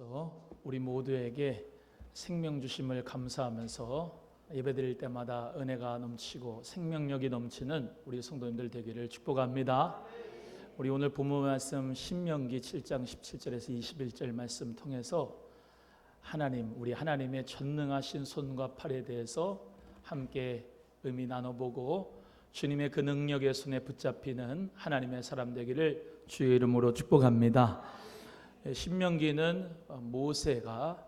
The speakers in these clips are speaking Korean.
주셔서 우리 모두에게 생명 주심을 감사하면서 예배드릴 때마다 은혜가 넘치고 생명력이 넘치는 우리 성도님들 되기를 축복합니다. 우리 오늘 본문 말씀 신명기 7장 17절에서 21절 말씀 통해서 우리 하나님의 전능하신 손과 팔에 대해서 함께 의미 나눠보고 주님의 그 능력의 손에 붙잡히는 하나님의 사람 되기를 주의 이름으로 축복합니다. 신명기는 모세가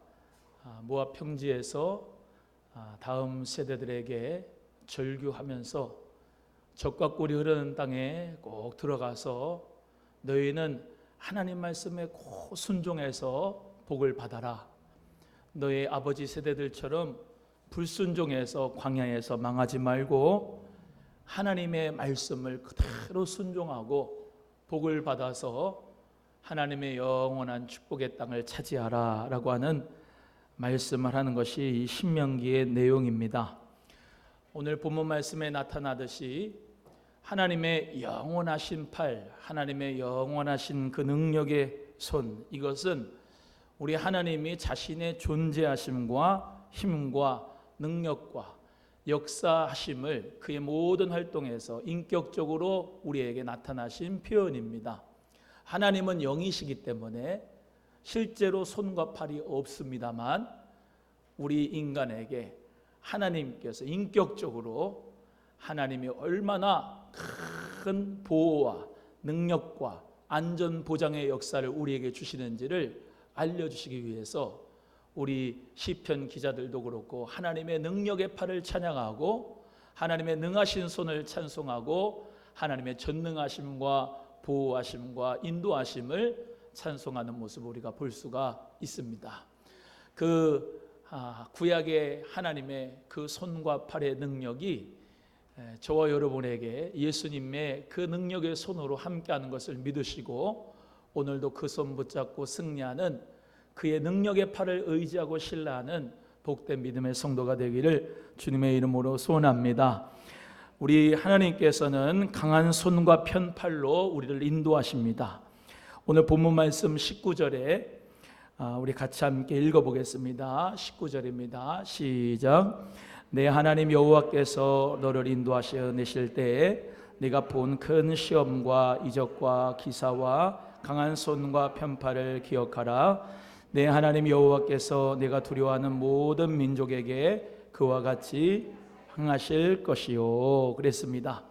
모압 평지에서 다음 세대들에게 절규하면서 적과 꿀이 흐르는 땅에 꼭 들어가서 너희는 하나님 말씀에 꼭 순종해서 복을 받아라. 너희 아버지 세대들처럼 불순종해서 광야에서 망하지 말고 하나님의 말씀을 그대로 순종하고 복을 받아서 하나님의 영원한 축복의 땅을 차지하라 라고 하는 말씀을 하는 것이 이 신명기의 내용입니다. 오늘 본문 말씀에 나타나듯이 하나님의 영원하신 팔, 하나님의 영원하신 그 능력의 손, 이것은 우리 하나님이 자신의 존재하심과 힘과 능력과 역사하심을 그의 모든 활동에서 인격적으로 우리에게 나타나신 표현입니다. 하나님은 영이시기 때문에 실제로 손과 팔이 없습니다만 우리 인간에게 하나님께서 인격적으로 하나님이 얼마나 큰 보호와 능력과 안전 보장의 역사를 우리에게 주시는지를 알려주시기 위해서 우리 시편 기자들도 그렇고 하나님의 능력의 팔을 찬양하고 하나님의 능하신 손을 찬송하고 하나님의 전능하심과 보호하심과 인도하심을 찬송하는 모습을 우리가 볼 수가 있습니다. 구약의 하나님의 그 손과 팔의 능력이 저와 여러분에게 예수님의 그 능력의 손으로 함께하는 것을 믿으시고 오늘도 그 손 붙잡고 승리하는 그의 능력의 팔을 의지하고 신뢰하는 복된 믿음의 성도가 되기를 주님의 이름으로 소원합니다. 우리 하나님께서는 강한 손과 편팔로 우리를 인도하십니다. 오늘 본문 말씀 19절에 우리 같이 함께 읽어보겠습니다. 19절입니다. 시작. 내 하나님 여호와께서 너를 인도하시어 내실 때에 네가 본 큰 시험과 이적과 기사와 강한 손과 편팔을 기억하라. 내 하나님 여호와께서 네가 두려워하는 모든 민족에게 그와 같이 행하실 것이요. 그랬습니다.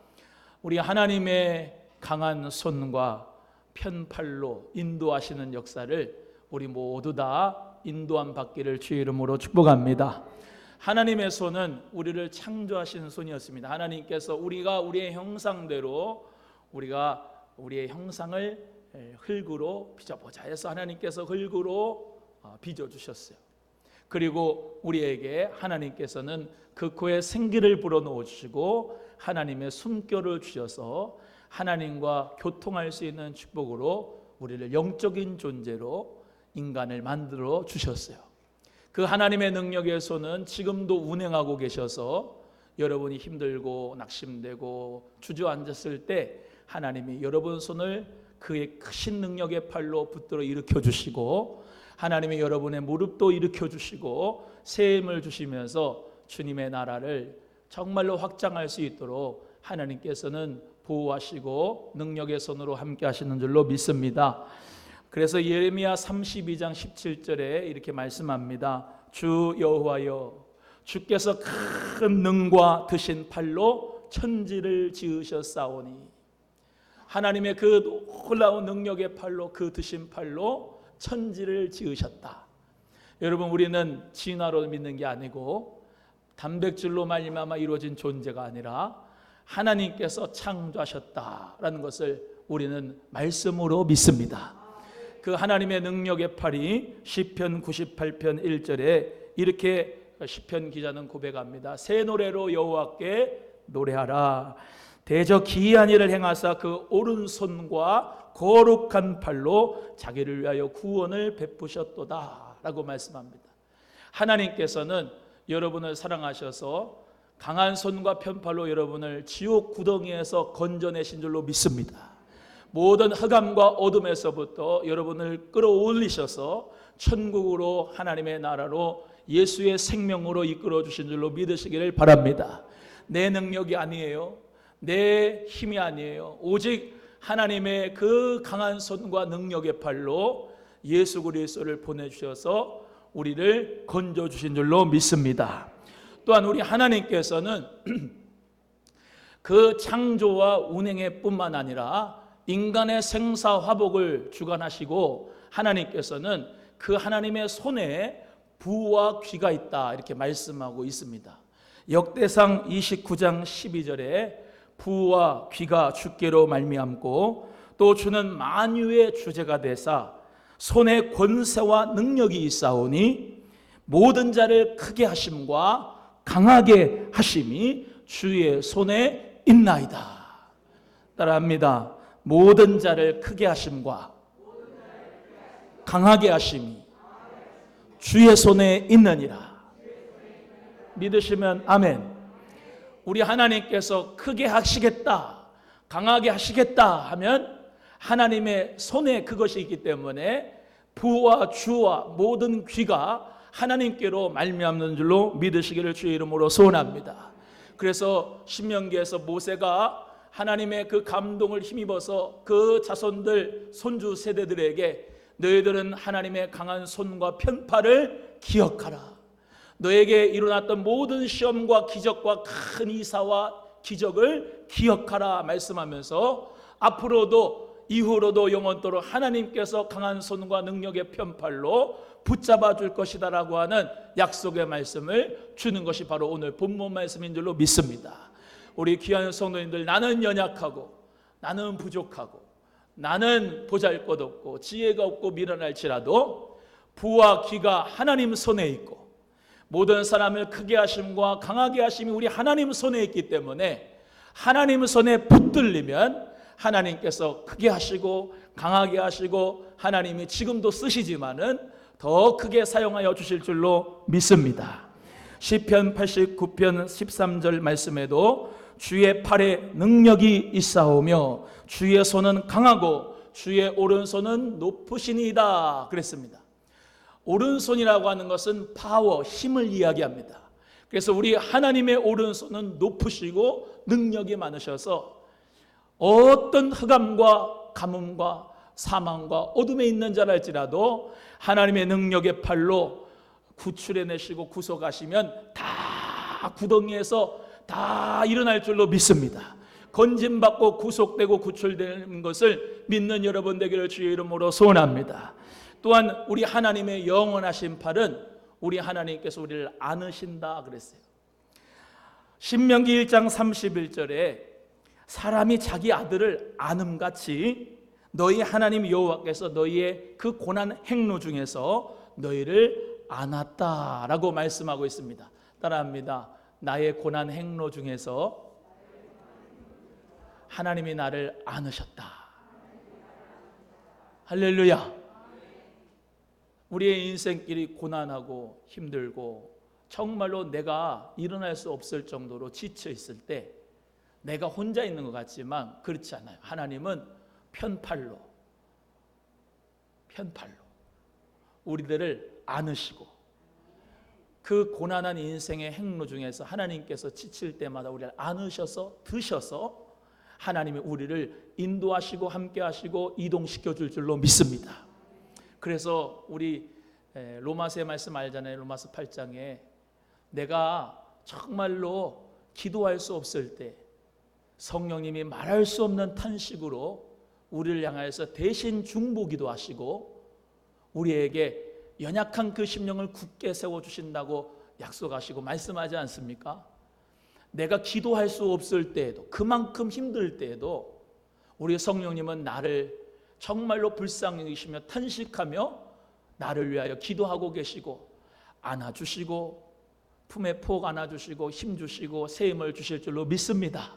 우리 하나님의 강한 손과 편팔로 인도하시는 역사를 우리 모두 다 인도함 받기를 주의 이름으로 축복합니다. 하나님의 손은 우리를 창조하신 손이었습니다. 하나님께서 우리가 우리의 형상대로 우리의 형상을 흙으로 빚어보자 해서 하나님께서 흙으로 빚어주셨어요. 그리고 우리에게 하나님께서는 그 코에 생기를 불어넣어 주시고 하나님의 숨결을 주셔서 하나님과 교통할 수 있는 축복으로 우리를 영적인 존재로 인간을 만들어 주셨어요. 그 하나님의 능력의 손은 지금도 운행하고 계셔서 여러분이 힘들고 낙심되고 주저앉았을 때 하나님이 여러분 손을 그의 크신 능력의 팔로 붙들어 일으켜 주시고 하나님이 여러분의 무릎도 일으켜 주시고 새 힘을 주시면서 주님의 나라를 정말로 확장할 수 있도록 하나님께서는 보호하시고 능력의 손으로 함께 하시는 줄로 믿습니다. 그래서 예레미야 32장 17절에 이렇게 말씀합니다. 주 여호와여 주께서 큰 능과 드신 팔로 천지를 지으셨사오니 하나님의 그 놀라운 능력의 팔로 그 드신 팔로 천지를 지으셨다. 여러분 우리는 진화로 믿는 게 아니고 단백질로 말미암아 이루어진 존재가 아니라 하나님께서 창조하셨다라는 것을 우리는 말씀으로 믿습니다. 그 하나님의 능력의 팔이 시편 98편 1절에 이렇게 시편 기자는 고백합니다. 새 노래로 여호와께 노래하라. 대저 기이한 일을 행하사 그 오른손과 거룩한 팔로 자기를 위하여 구원을 베푸셨도다 라고 말씀합니다. 하나님께서는 여러분을 사랑하셔서 강한 손과 편팔로 여러분을 지옥 구덩이에서 건져내신 줄로 믿습니다. 모든 흑암과 어둠에서부터 여러분을 끌어올리셔서 천국으로 하나님의 나라로 예수의 생명으로 이끌어 주신 줄로 믿으시기를 바랍니다. 내 능력이 아니에요. 내 힘이 아니에요. 오직 하나님의 그 강한 손과 능력의 팔로 예수 그리스도를 보내주셔서 우리를 건져주신 줄로 믿습니다. 또한 우리 하나님께서는 그 창조와 운행의 뿐만 아니라 인간의 생사화복을 주관하시고 하나님께서는 그 하나님의 손에 부와 귀가 있다 이렇게 말씀하고 있습니다. 역대상 29장 12절에 부와 귀가 주께로 말미암고 또 주는 만유의 주제가 되사 손에 권세와 능력이 있사오니 모든 자를 크게 하심과 강하게 하심이 주의 손에 있나이다. 따라합니다. 모든 자를 크게 하심과 강하게 하심이 주의 손에 있느니라. 믿으시면 아멘. 우리 하나님께서 크게 하시겠다, 강하게 하시겠다 하면 하나님의 손에 그것이 있기 때문에 부와 주와 모든 귀가 하나님께로 말미암는 줄로 믿으시기를 주의 이름으로 소원합니다. 그래서 신명기에서 모세가 하나님의 그 감동을 힘입어서 그 자손들 손주 세대들에게 너희들은 하나님의 강한 손과 편팔을 기억하라. 너에게 일어났던 모든 시험과 기적과 큰 이사와 기적을 기억하라 말씀하면서 앞으로도 이후로도 영원토록 하나님께서 강한 손과 능력의 편팔로 붙잡아 줄 것이다 라고 하는 약속의 말씀을 주는 것이 바로 오늘 본문 말씀인 줄로 믿습니다. 우리 귀한 성도님들, 나는 연약하고 나는 부족하고 나는 보잘것없고 지혜가 없고 미련할지라도 부와 귀가 하나님 손에 있고 모든 사람을 크게 하심과 강하게 하심이 우리 하나님 손에 있기 때문에 하나님 손에 붙들리면 하나님께서 크게 하시고 강하게 하시고 하나님이 지금도 쓰시지만은 더 크게 사용하여 주실 줄로 믿습니다. 시편 89편 13절 말씀에도 주의 팔에 능력이 있사오며 주의 손은 강하고 주의 오른손은 높으시니이다 그랬습니다. 오른손이라고 하는 것은 파워, 힘을 이야기합니다. 그래서 우리 하나님의 오른손은 높으시고 능력이 많으셔서 어떤 흑암과 가뭄과 사망과 어둠에 있는 자랄지라도 하나님의 능력의 팔로 구출해내시고 구속하시면 다 구덩이에서 다 일어날 줄로 믿습니다. 건짐받고 구속되고 구출되는 것을 믿는 여러분 되기를 주의 이름으로 소원합니다. 또한 우리 하나님의 영원하신 팔은 우리 하나님께서 우리를 안으신다 그랬어요. 신명기 1장 31절에 사람이 자기 아들을 안음같이 너희 하나님 여호와께서 너희의 그 고난 행로 중에서 너희를 안았다라고 말씀하고 있습니다. 따라합니다. 나의 고난 행로 중에서 하나님이 나를 안으셨다. 할렐루야. 우리의 인생길이 고난하고 힘들고 정말로 내가 일어날 수 없을 정도로 지쳐 있을 때 내가 혼자 있는 것 같지만 그렇지 않아요. 하나님은 편팔로 우리들을 안으시고 그 고난한 인생의 행로 중에서 하나님께서 지칠 때마다 우리를 안으셔서 드셔서 하나님이 우리를 인도하시고 함께하시고 이동시켜 줄 줄로 믿습니다. 그래서 우리 로마서의 말씀 알잖아요. 로마서 8장에 내가 정말로 기도할 수 없을 때 성령님이 말할 수 없는 탄식으로 우리를 향하여서 대신 중보기도 하시고 우리에게 연약한 그 심령을 굳게 세워주신다고 약속하시고 말씀하지 않습니까? 내가 기도할 수 없을 때에도 그만큼 힘들 때에도 우리 성령님은 나를 정말로 불쌍히 여기시며 탄식하며 나를 위하여 기도하고 계시고 안아주시고 품에 폭 안아주시고 힘주시고 세임을 주실 줄로 믿습니다.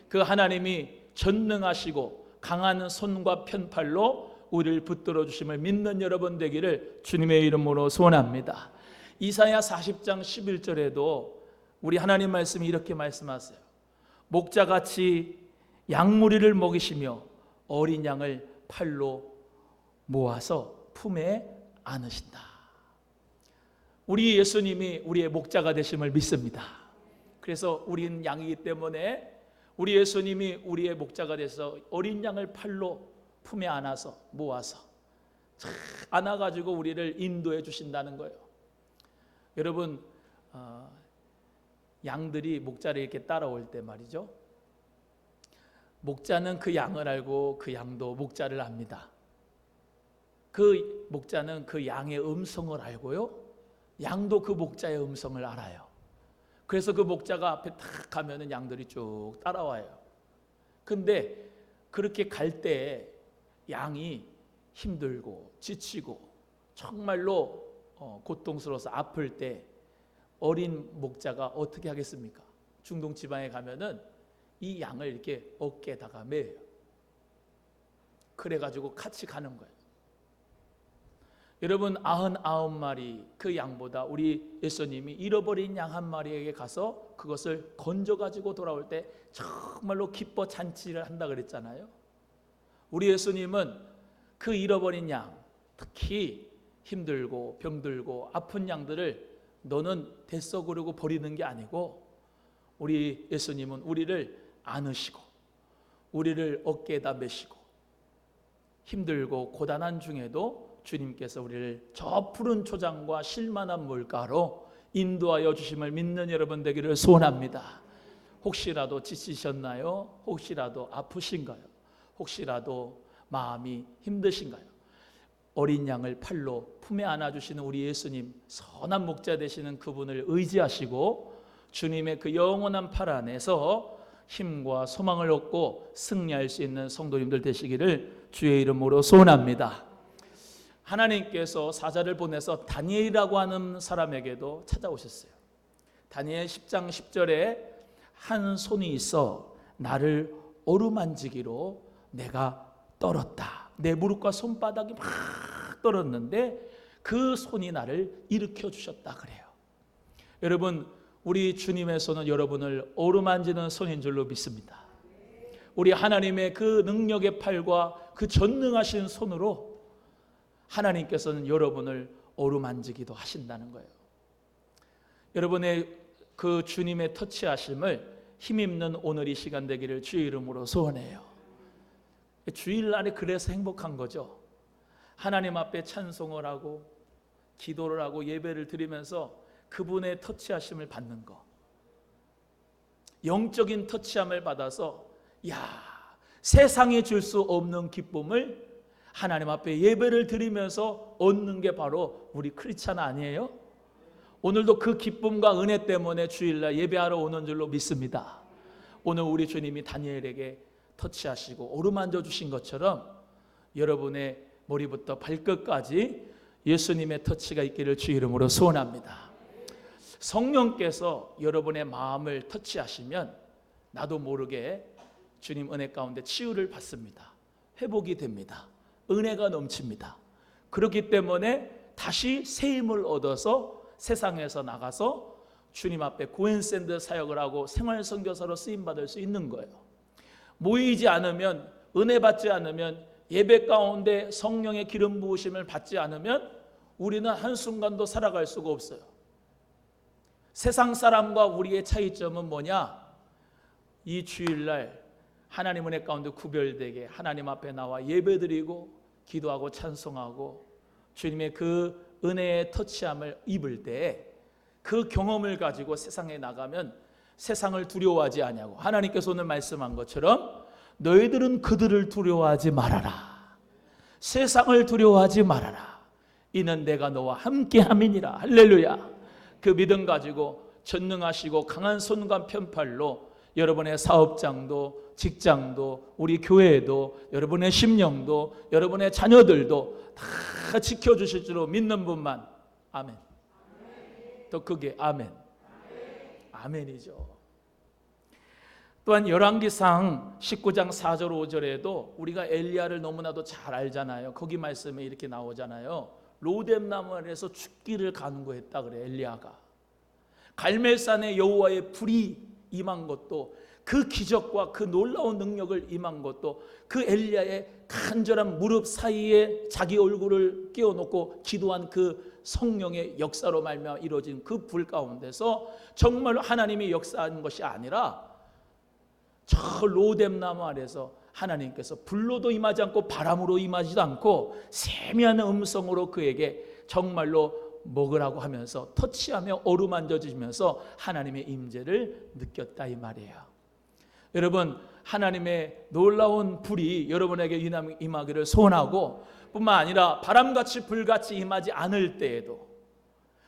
그 하나님이 전능하시고 강한 손과 편팔로 우리를 붙들어 주심을 믿는 여러분 되기를 주님의 이름으로 소원합니다. 이사야 40장 11절에도 우리 하나님 말씀이 이렇게 말씀하세요. 목자같이 양무리를 먹이시며 어린 양을 팔로 모아서 품에 않으신다. 우리 예수님이 우리의 목자가 되심을 믿습니다. 그래서 우리는 양이기 때문에 우리 예수님이 우리의 목자가 돼서 어린 양을 팔로 품에 안아서 모아서 안아가지고 우리를 인도해 주신다는 거예요. 여러분, 양들이 목자를 이렇게 따라올 때 말이죠, 목자는 그 양을 알고 그 양도 목자를 압니다. 그 목자는 그 양의 음성을 알고요, 양도 그 목자의 음성을 알아요. 그래서 그 목자가 앞에 탁 가면은 양들이 쭉 따라와요. 근데 그렇게 갈 때 양이 힘들고 지치고 정말로 고통스러워서 아플 때 어린 목자가 어떻게 하겠습니까? 중동 지방에 가면은 이 양을 이렇게 어깨에다가 매요. 그래가지고 같이 가는 거예요. 여러분, 99마리 그 양보다 우리 예수님이 잃어버린 양 한 마리에게 가서 그것을 건져가지고 돌아올 때 정말로 기뻐 잔치를 한다 그랬잖아요. 우리 예수님은 그 잃어버린 양, 특히 힘들고 병들고 아픈 양들을 너는 됐어 그러고 버리는 게 아니고, 우리 예수님은 우리를 안으시고 우리를 어깨에다 메시고 힘들고 고단한 중에도 주님께서 우리를 저 푸른 초장과 실만한 물가로 인도하여 주심을 믿는 여러분 되기를 소원합니다. 혹시라도 지치셨나요? 혹시라도 아프신가요? 혹시라도 마음이 힘드신가요? 어린 양을 팔로 품에 안아주시는 우리 예수님, 선한 목자 되시는 그분을 의지하시고 주님의 그 영원한 팔 안에서 힘과 소망을 얻고 승리할 수 있는 성도님들 되시기를 주의 이름으로 소원합니다. 하나님께서 사자를 보내서 다니엘이라고 하는 사람에게도 찾아오셨어요. 다니엘 10장 10절에 한 손이 있어 나를 어루만지기로 내가 떨었다. 내 무릎과 손바닥이 막 떨었는데 그 손이 나를 일으켜 주셨다 그래요. 여러분, 우리 주님의 손은 여러분을 어루만지는 손인 줄로 믿습니다. 우리 하나님의 그 능력의 팔과 그 전능하신 손으로 하나님께서는 여러분을 어루만지기도 하신다는 거예요. 여러분의 그 주님의 터치하심을 힘입는 오늘 이 시간 되기를 주의 이름으로 소원해요. 주일날에 그래서 행복한 거죠. 하나님 앞에 찬송을 하고 기도를 하고 예배를 드리면서 그분의 터치하심을 받는 거, 영적인 터치함을 받아서 세상에 줄 수 없는 기쁨을 하나님 앞에 예배를 드리면서 얻는 게 바로 우리 크리스찬 아니에요? 오늘도 그 기쁨과 은혜 때문에 주일날 예배하러 오는 줄로 믿습니다. 오늘 우리 주님이 다니엘에게 터치하시고 어루만져 주신 것처럼 여러분의 머리부터 발끝까지 예수님의 터치가 있기를 주 이름으로 소원합니다. 성령께서 여러분의 마음을 터치하시면 나도 모르게 주님 은혜 가운데 치유를 받습니다. 회복이 됩니다. 은혜가 넘칩니다. 그렇기 때문에 다시 새 힘을 얻어서 세상에서 나가서 주님 앞에 고엔샌드 사역을 하고 생활선교사로 쓰임받을 수 있는 거예요. 모이지 않으면, 은혜 받지 않으면, 예배 가운데 성령의 기름 부으심을 받지 않으면 우리는 한순간도 살아갈 수가 없어요. 세상 사람과 우리의 차이점은 뭐냐? 이 주일날 하나님 은혜 가운데 구별되게 하나님 앞에 나와 예배드리고 기도하고 찬송하고 주님의 그 은혜의 터치함을 입을 때 그 경험을 가지고 세상에 나가면 세상을 두려워하지 아니하고, 하나님께서 오늘 말씀한 것처럼 너희들은 그들을 두려워하지 말아라. 세상을 두려워하지 말아라. 이는 내가 너와 함께함이니라. 할렐루야. 그 믿음 가지고 전능하시고 강한 손과 편팔로 여러분의 사업장도, 직장도, 우리 교회도, 여러분의 심령도, 여러분의 자녀들도 다 지켜주실 줄로 믿는 분만 아멘. 더 크게 아멘. 아멘이죠. 또한 열왕기상 19장 4절 5절에도 우리가 엘리야를 너무나도 잘 알잖아요. 거기 말씀에 이렇게 나오잖아요. 로뎀나무 아래에서 죽기를 간구했다 그래 엘리야가. 갈멜산에 여호와의 불이 임한 것도 그 기적과 그 놀라운 능력을 임한 것도 그 엘리야의 간절한 무릎 사이에 자기 얼굴을 끼워놓고 기도한 그 성령의 역사로 말미암아 이루어진 그 불 가운데서 정말로 하나님이 역사한 것이 아니라 저 로뎀나무 아래서 하나님께서 불로도 임하지 않고 바람으로 임하지도 않고 세미한 음성으로 그에게 정말로 먹으라고 하면서 터치하며 어루만져 주시면서 하나님의 임재를 느꼈다 이 말이에요. 여러분, 하나님의 놀라운 불이 여러분에게 임하기를 소원하고 뿐만 아니라 바람같이 불같이 임하지 않을 때에도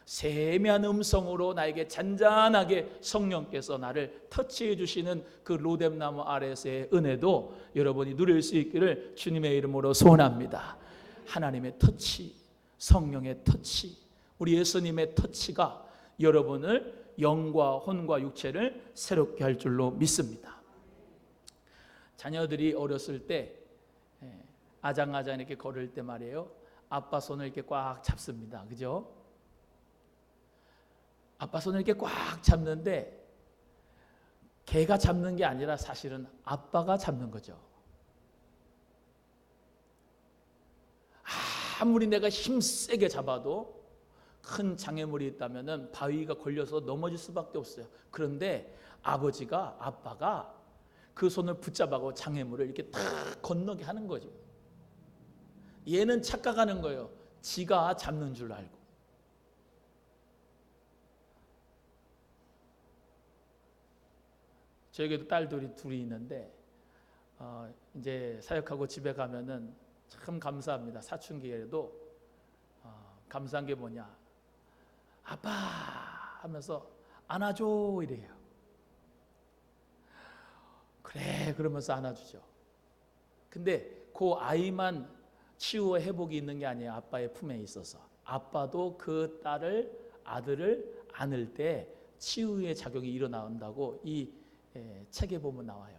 세미한 음성으로 나에게 잔잔하게 성령께서 나를 터치해 주시는 그 로뎀나무 아래에서의 은혜도 여러분이 누릴 수 있기를 주님의 이름으로 소원합니다. 하나님의 터치, 성령의 터치, 우리 예수님의 터치가 여러분을 영과 혼과 육체를 새롭게 할 줄로 믿습니다. 자녀들이 어렸을 때 아장아장 이렇게 걸을 때 말이에요, 아빠 손을 이렇게 꽉 잡습니다. 그죠? 아빠 손을 이렇게 꽉 잡는데 걔가 잡는 게 아니라 사실은 아빠가 잡는 거죠. 아무리 내가 힘세게 잡아도 큰 장애물이 있다면 바위가 걸려서 넘어질 수밖에 없어요. 그런데 아빠가 그 손을 붙잡아고 장애물을 이렇게 탁 건너게 하는 거죠. 얘는 착각하는 거예요. 지가 잡는 줄 알고. 저에게도 딸들이 둘이 있는데 이제 사역하고 집에 가면은 참 감사합니다. 사춘기에도 감사한 게 뭐냐, 아빠 하면서 안아줘 이래요. 그래 그러면서 안아주죠. 근데 그 아이만 치유와 회복이 있는 게 아니에요. 아빠의 품에 있어서 아빠도 그 아들을 안을 때 치유의 작용이 일어난다고 이 책에 보면 나와요.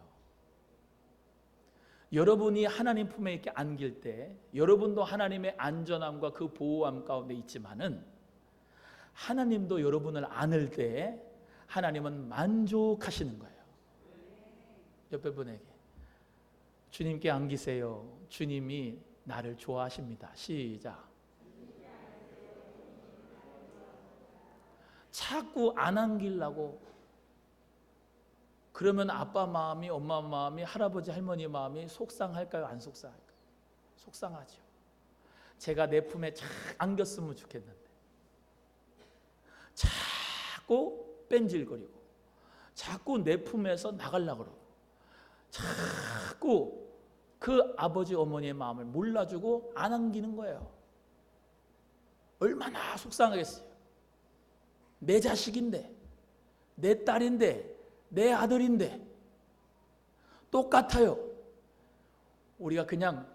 여러분이 하나님 품에 이렇게 안길 때 여러분도 하나님의 안전함과 그 보호함 가운데 있지만은 하나님도 여러분을 안을 때 하나님은 만족하시는 거예요. 옆에 분에게 주님께 안기세요. 주님이 나를 좋아하십니다. 시작. 자꾸 안 안기려고 그러면 아빠 마음이, 엄마 마음이, 할아버지 할머니 마음이 속상할까요? 안 속상할까요? 속상하죠. 제가 내 품에 착 안겼으면 좋겠는데 자꾸 뺀질거리고 자꾸 내 품에서 나가려고 그러고 자꾸 그 아버지 어머니의 마음을 몰라주고 안 안기는 거예요. 얼마나 속상하겠어요. 내 자식인데, 내 딸인데, 내 아들인데 똑같아요. 우리가 그냥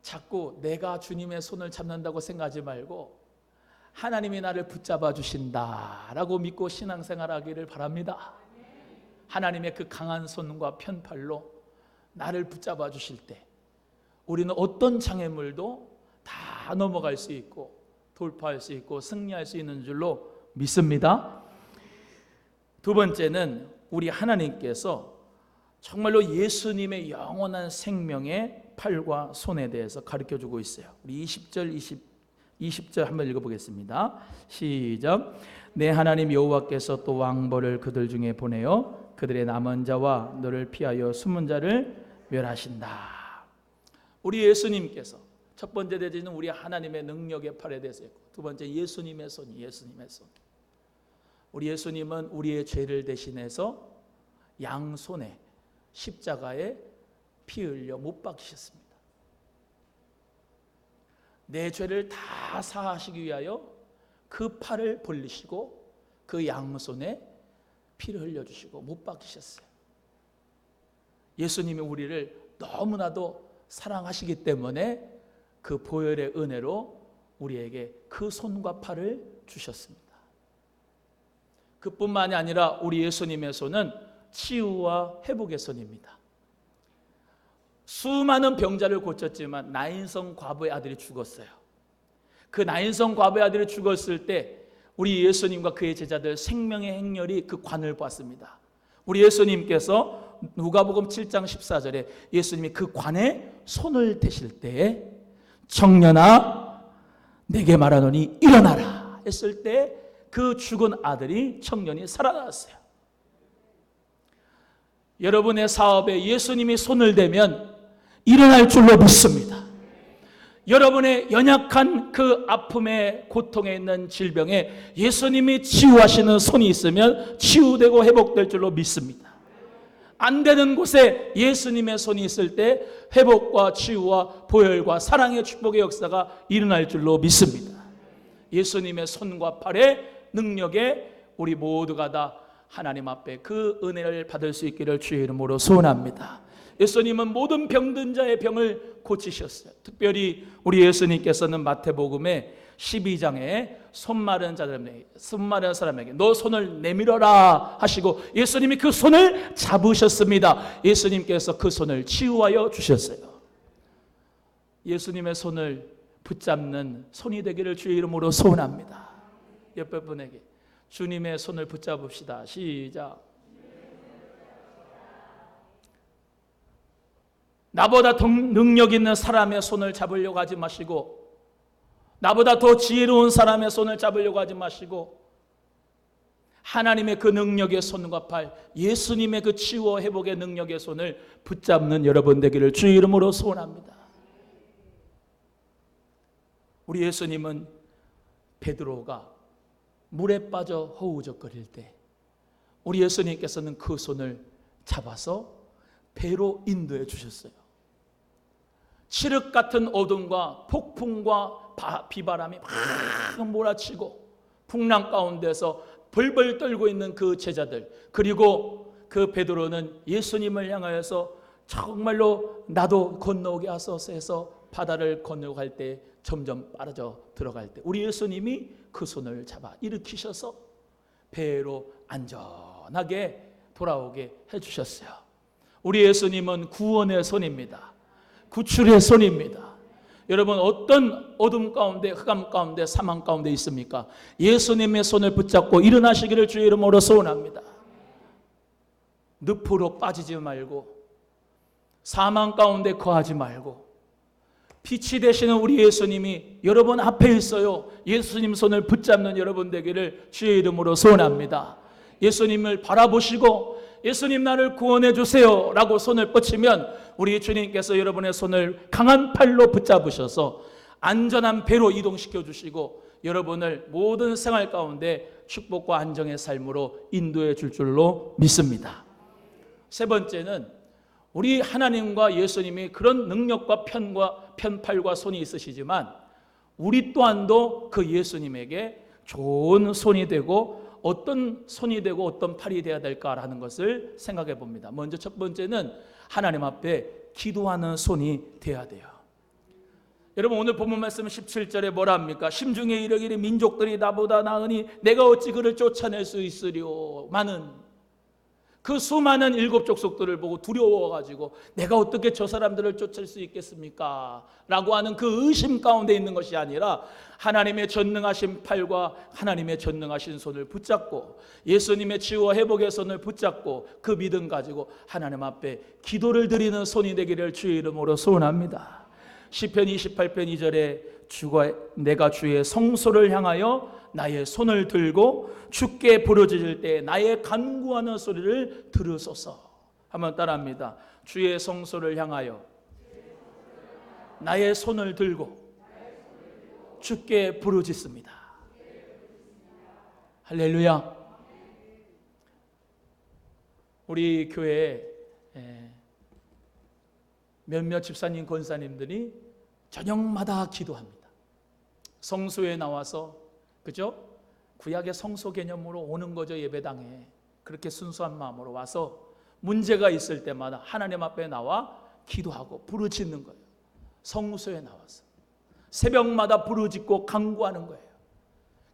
자꾸 내가 주님의 손을 잡는다고 생각하지 말고 하나님이 나를 붙잡아 주신다라고 믿고 신앙생활하기를 바랍니다. 하나님의 그 강한 손과 편팔로 나를 붙잡아 주실 때 우리는 어떤 장애물도 다 넘어갈 수 있고 돌파할 수 있고 승리할 수 있는 줄로 믿습니다. 두 번째는 우리 하나님께서 정말로 예수님의 영원한 생명의 팔과 손에 대해서 가르쳐주고 있어요. 우리 20절 한번 읽어보겠습니다. 시작. 내 하나님 여호와께서 또 왕벌을 그들 중에 보내어 그들의 남은 자와 너를 피하여 숨은 자를 멸하신다. 우리 예수님께서 첫 번째 대지는 우리 하나님의 능력의 팔에 대해서 했고 두 번째 예수님의 손. 우리 예수님은 우리의 죄를 대신해서 양손에 십자가에 피 흘려 못 박히셨습니다. 내 죄를 다 사하시기 위하여 그 팔을 벌리시고 그 양손에 피를 흘려주시고 못 박히셨어요. 예수님이 우리를 너무나도 사랑하시기 때문에 그 보혈의 은혜로 우리에게 그 손과 팔을 주셨습니다. 그뿐만이 아니라 우리 예수님의 손은 치유와 회복의 손입니다. 수많은 병자를 고쳤지만 나인성 과부의 아들이 죽었어요. 그 나인성 과부의 아들이 죽었을 때 우리 예수님과 그의 제자들 생명의 행렬이 그 관을 보았습니다. 우리 예수님께서 누가복음 7장 14절에 예수님이 그 관에 손을 대실 때에 청년아 내게 말하노니 일어나라 했을 때 그 죽은 아들이 청년이 살아났어요. 여러분의 사업에 예수님이 손을 대면 일어날 줄로 믿습니다. 여러분의 연약한 그 아픔의 고통에 있는 질병에 예수님이 치유하시는 손이 있으면 치유되고 회복될 줄로 믿습니다. 안 되는 곳에 예수님의 손이 있을 때 회복과 치유와 보혈과 사랑의 축복의 역사가 일어날 줄로 믿습니다. 예수님의 손과 팔의 능력에 우리 모두가 다 하나님 앞에 그 은혜를 받을 수 있기를 주의 이름으로 소원합니다. 예수님은 모든 병든 자의 병을 고치셨어요. 특별히 우리 예수님께서는 마태복음에 12장에 손 마른 사람에게 너 손을 내밀어라 하시고 예수님이 그 손을 잡으셨습니다. 예수님께서 그 손을 치유하여 주셨어요. 예수님의 손을 붙잡는 손이 되기를 주의 이름으로 소원합니다. 옆에 분에게 주님의 손을 붙잡읍시다. 시작. 나보다 더 능력 있는 사람의 손을 잡으려고 하지 마시고, 나보다 더 지혜로운 사람의 손을 잡으려고 하지 마시고, 하나님의 그 능력의 손과 팔, 예수님의 그 치유와 회복의 능력의 손을 붙잡는 여러분 되기를 주의 이름으로 소원합니다. 우리 예수님은 베드로가 물에 빠져 허우적거릴 때 우리 예수님께서는 그 손을 잡아서 배로 인도해 주셨어요. 칠흑 같은 어둠과 폭풍과 비바람이 막 몰아치고 풍랑 가운데서 벌벌 떨고 있는 그 제자들, 그리고 그 베드로는 예수님을 향하여서 정말로 나도 건너오게 하소서 해서 바다를 건너갈 때 점점 빠져 들어갈 때 우리 예수님이 그 손을 잡아 일으키셔서 배로 안전하게 돌아오게 해주셨어요. 우리 예수님은 구원의 손입니다. 구출의 손입니다. 여러분, 어떤 어둠 가운데, 흑암 가운데, 사망 가운데 있습니까? 예수님의 손을 붙잡고 일어나시기를 주의 이름으로 소원합니다. 늪으로 빠지지 말고, 사망 가운데 거하지 말고, 빛이 되시는 우리 예수님이 여러분 앞에 있어요. 예수님 손을 붙잡는 여러분 되기를 주의 이름으로 소원합니다. 예수님을 바라보시고 예수님 나를 구원해 주세요 라고 손을 뻗치면 우리 주님께서 여러분의 손을 강한 팔로 붙잡으셔서 안전한 배로 이동시켜 주시고 여러분을 모든 생활 가운데 축복과 안정의 삶으로 인도해 줄 줄로 믿습니다. 세 번째는 우리 하나님과 예수님이 그런 능력과 편팔과 손이 있으시지만 우리 또한도 그 예수님에게 좋은 손이 되고 어떤 손이 되고 어떤 팔이 되어야 될까라는 것을 생각해 봅니다. 먼저 첫 번째는 하나님 앞에 기도하는 손이 되어야 돼요. 여러분, 오늘 본문 말씀 17절에 뭐라 합니까? 심중에 이르기를 민족들이 나보다 나으니 내가 어찌 그를 쫓아낼 수 있으리요. 그 수많은 일곱 족속들을 보고 두려워가지고 내가 어떻게 저 사람들을 쫓을 수 있겠습니까? 라고 하는 그 의심 가운데 있는 것이 아니라 하나님의 전능하신 팔과 하나님의 전능하신 손을 붙잡고 예수님의 치유와 회복의 손을 붙잡고 그 믿음 가지고 하나님 앞에 기도를 드리는 손이 되기를 주의 이름으로 소원합니다. 시편 28편 2절에 내가 주의 성소를 향하여 나의 손을 들고 주께 부르짖을 때 나의 간구하는 소리를 들으소서. 한번 따라합니다. 주의 성소를 향하여 나의 손을 들고 주께 부르짖습니다. 할렐루야. 우리 교회에 몇몇 집사님 권사님들이 저녁마다 기도합니다. 성소에 나와서, 그죠? 구약의 성소 개념으로 오는 거죠. 예배당에 그렇게 순수한 마음으로 와서 문제가 있을 때마다 하나님 앞에 나와 기도하고 부르짖는 거예요. 성소에 나와서 새벽마다 부르짖고 간구하는 거예요.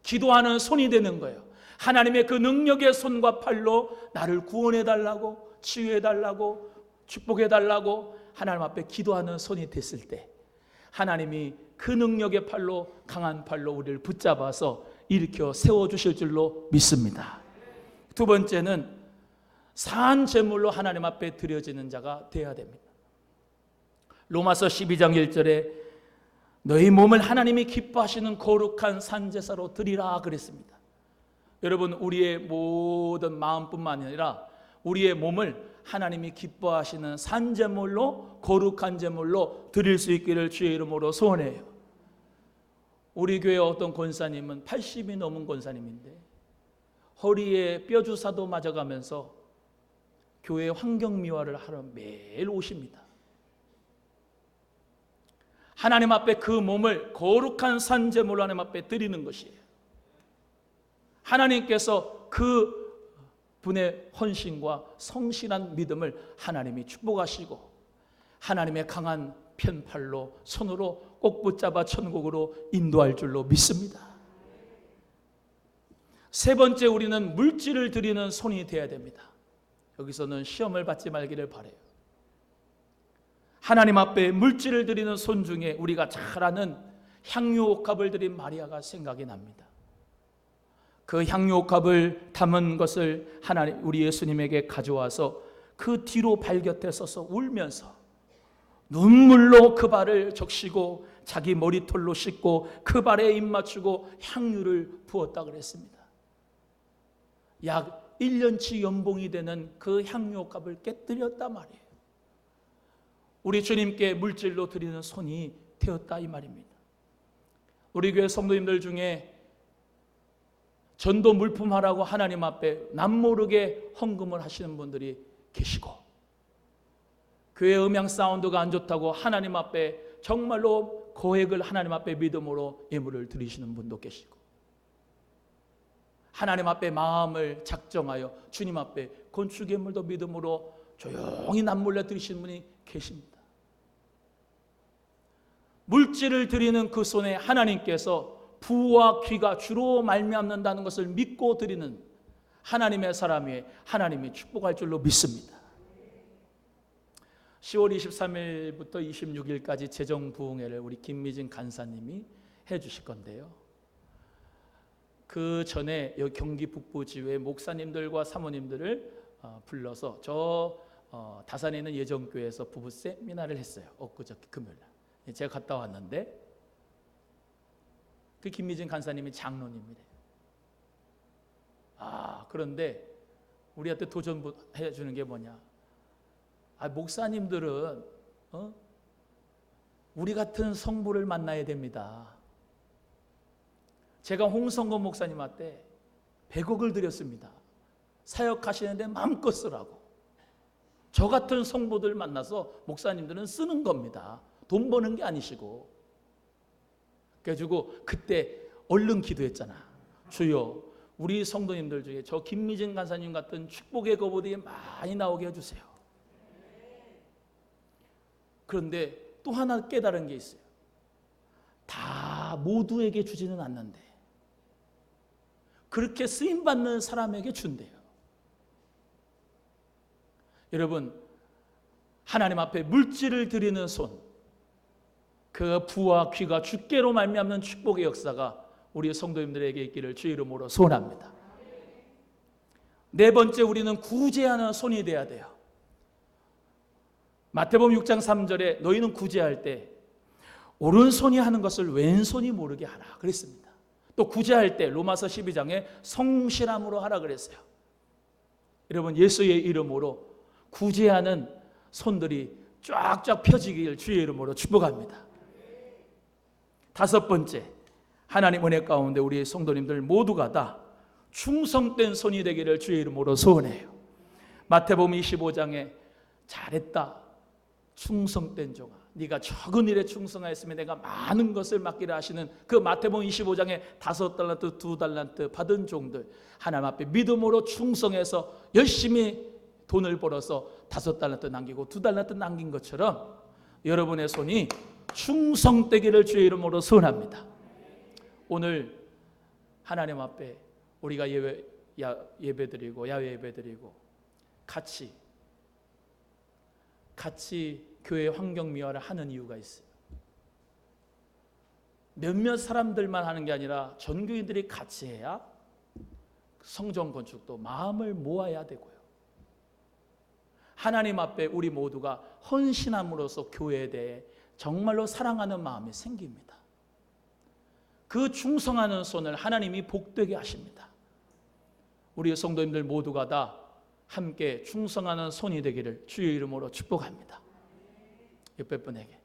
기도하는 손이 되는 거예요. 하나님의 그 능력의 손과 팔로 나를 구원해달라고, 치유해달라고, 축복해달라고 하나님 앞에 기도하는 손이 됐을 때 하나님이 그 능력의 팔로, 강한 팔로 우리를 붙잡아서 일으켜 세워주실 줄로 믿습니다. 두 번째는 산 제물로 하나님 앞에 드려지는 자가 되어야 됩니다. 로마서 12장 1절에 너희 몸을 하나님이 기뻐하시는 거룩한 산제사로 드리라 그랬습니다. 여러분, 우리의 모든 마음뿐만 아니라 우리의 몸을 하나님이 기뻐하시는 산제물로, 거룩한 제물로 드릴 수 있기를 주의 이름으로 소원해요. 우리 교회 어떤 권사님은 80이 넘은 권사님인데 허리에 뼈주사도 맞아가면서 교회 환경미화를 하러 매일 오십니다. 하나님 앞에 그 몸을 거룩한 산제물로 하나님 앞에 드리는 것이에요. 하나님께서 그 분의 헌신과 성실한 믿음을 하나님이 축복하시고 하나님의 강한 편팔로 손으로 꼭 붙잡아 천국으로 인도할 줄로 믿습니다. 세 번째, 우리는 물질을 드리는 손이 되어야 됩니다. 여기서는 시험을 받지 말기를 바라요. 하나님 앞에 물질을 드리는 손 중에 우리가 잘 아는 향유옥합을 드린 마리아가 생각이 납니다. 그 향유옥합을 담은 것을 하나님, 우리 예수님에게 가져와서 그 뒤로 발 곁에 서서 울면서 눈물로 그 발을 적시고 자기 머리털로 씻고 그 발에 입 맞추고 향유를 부었다 그랬습니다. 약 1년치 연봉이 되는 그 향유옥합을 깨뜨렸단 말이에요. 우리 주님께 물질로 드리는 손이 되었다 이 말입니다. 우리 교회 성도님들 중에 전도 물품하라고 하나님 앞에 남모르게 헌금을 하시는 분들이 계시고, 교회 음향 사운드가 안 좋다고 하나님 앞에 정말로 거액을 하나님 앞에 믿음으로 예물을 드리시는 분도 계시고, 하나님 앞에 마음을 작정하여 주님 앞에 건축 예물도 믿음으로 조용히 남몰래 드리시는 분이 계십니다. 물질을 드리는 그 손에 하나님께서 부와 귀가 주로 말미암는다는 것을 믿고 드리는 하나님의 사람이 하나님이 축복할 줄로 믿습니다. 10월 23일부터 26일까지 재정부흥회를 우리 김미진 간사님이 해주실 건데요. 그 전에 여기 경기 북부지회 목사님들과 사모님들을 불러서 저 다산에 있는 예정교회에서 부부 세미나를 했어요. 엊그저께 금요일 날 제가 갔다 왔는데 그 김미진 간사님이 장로님이래요. 그런데 우리한테 도전해 주는 게 뭐냐? 목사님들은 우리 같은 성부를 만나야 됩니다. 제가 홍성건 목사님한테 100억을 드렸습니다. 사역하시는데 마음껏 쓰라고. 저 같은 성부들 만나서 목사님들은 쓰는 겁니다. 돈 버는 게 아니시고. 그래가지고 그때 얼른 기도했잖아. 주여, 우리 성도님들 중에 저 김미진 간사님 같은 축복의 거부들이 많이 나오게 해주세요. 그런데 또 하나 깨달은 게 있어요. 다 모두에게 주지는 않는데 그렇게 쓰임받는 사람에게 준대요. 여러분, 하나님 앞에 물질을 드리는 손, 그 부와 귀가 주께로 말미암는 축복의 역사가 우리 성도님들에게 있기를 주의 이름으로 소원합니다. 네 번째, 우리는 구제하는 손이 돼야 돼요. 마태복음 6장 3절에 너희는 구제할 때 오른손이 하는 것을 왼손이 모르게 하라 그랬습니다. 또 구제할 때 로마서 12장에 성실함으로 하라 그랬어요. 여러분, 예수의 이름으로 구제하는 손들이 쫙쫙 펴지길 주의 이름으로 축복합니다. 다섯 번째, 하나님 은혜 가운데 우리 성도님들 모두가 다 충성된 손이 되기를 주의 이름으로 소원해요. 마태복음 25장에 잘했다 충성된 종아, 네가 적은 일에 충성하였으면 내가 많은 것을 맡기라 하시는 그 마태복음 25장에 5달란트 2달란트 받은 종들, 하나님 앞에 믿음으로 충성해서 열심히 돈을 벌어서 5달란트 남기고 2달란트 남긴 것처럼 여러분의 손이 충성되기를 주의 이름으로 소원합니다. 오늘 하나님 앞에 우리가 예배드리고 야외 예배드리고 같이 교회 환경 미화를 하는 이유가 있어요. 몇몇 사람들만 하는 게 아니라 전교인들이 같이 해야 성전 건축도 마음을 모아야 되고요. 하나님 앞에 우리 모두가 헌신함으로써 교회에 대해 정말로 사랑하는 마음이 생깁니다. 그 충성하는 손을 하나님이 복되게 하십니다. 우리 성도님들 모두가 다 함께 충성하는 손이 되기를 주의 이름으로 축복합니다. 옆에 분에게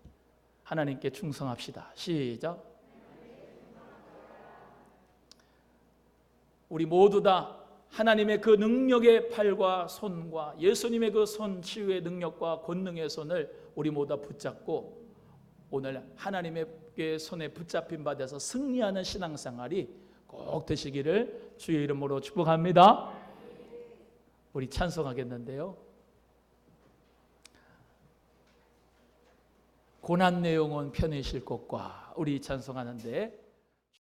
하나님께 충성합시다. 시작. 우리 모두 다 하나님의 그 능력의 팔과 손과 예수님의 그 손 치유의 능력과 권능의 손을 우리 모두 붙잡고 오늘 하나님의 손에 붙잡힌 바 돼서 승리하는 신앙생활이 꼭 되시기를 주의 이름으로 축복합니다. 우리 찬송하겠는데요. 고난 내용은 편히 쉴 곳과 우리 찬송하는데